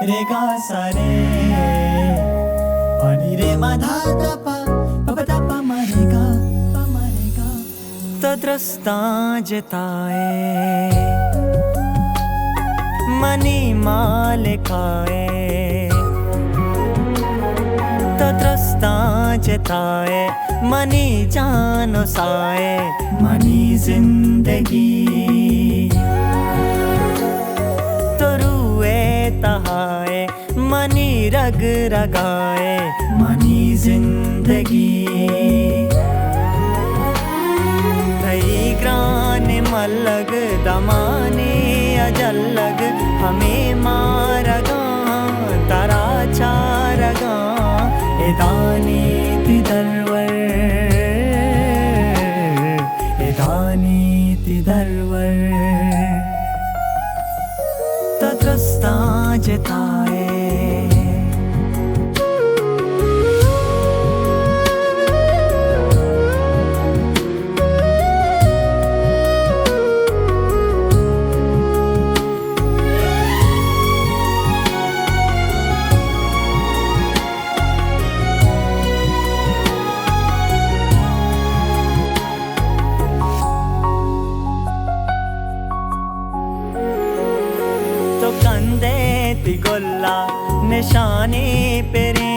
रे गा सा रे पानी रे मा धा धा पा पा धा पा मा रे गा तो दृष्टा जताए मनी माल खाए तो दृष्टा जताए मनी जानो साए मनी जिंदगी तो रुए तहाए मनी रग रगाए मनी जिंदगी थई ग्रान मलग दमाने अजलग हमें मारगा तारा चारगा एदानी तिदरवर एदानी तिदरवर तद्रस्ता जताए तो कंदे ती गोल्ला निशाने पेरे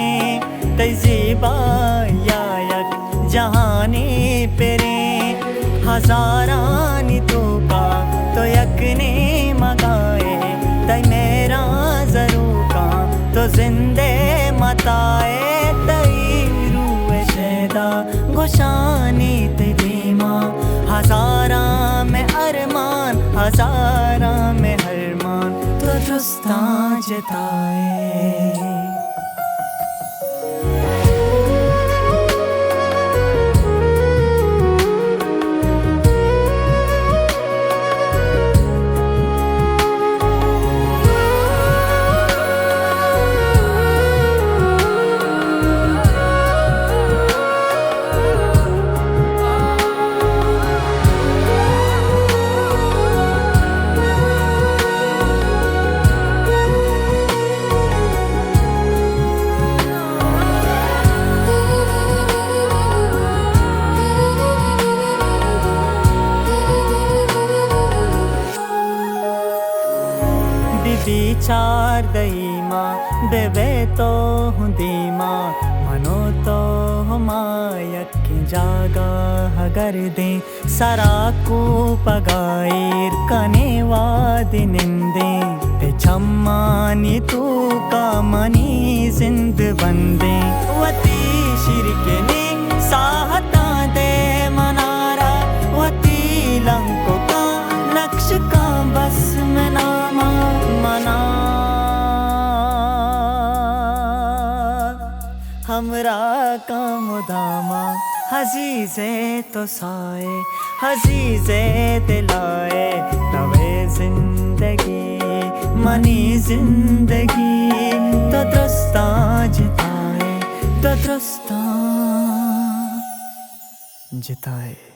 तजीबा यायक जहाने पेरे हजारानी तो का तो यकने मगाए तय मेरा जरूर का तो जिंदे मताए तई रूए शैदा गोशानी तेरी माँ हजारा में अरमान हजारा में हरमान तो दृष्टा जताए दीदी चार दई माँ बेबे तो हुंदी माँ मनो तो हमायक जागा हगर दे सारा को पगायर कने वादी निंदे ते छम्मानी तू का मनी जिंद बंदे वती शिरके ने साहता दे मनारा वती लंको का लक्ष्य का बस में नामा मना हमरा काम दामा हजीजे तो साए हजीजे दिलाए तवे जिंदगी मनी जिंदगी तो दृष्टा जिताए तो दृष्टा जिताए।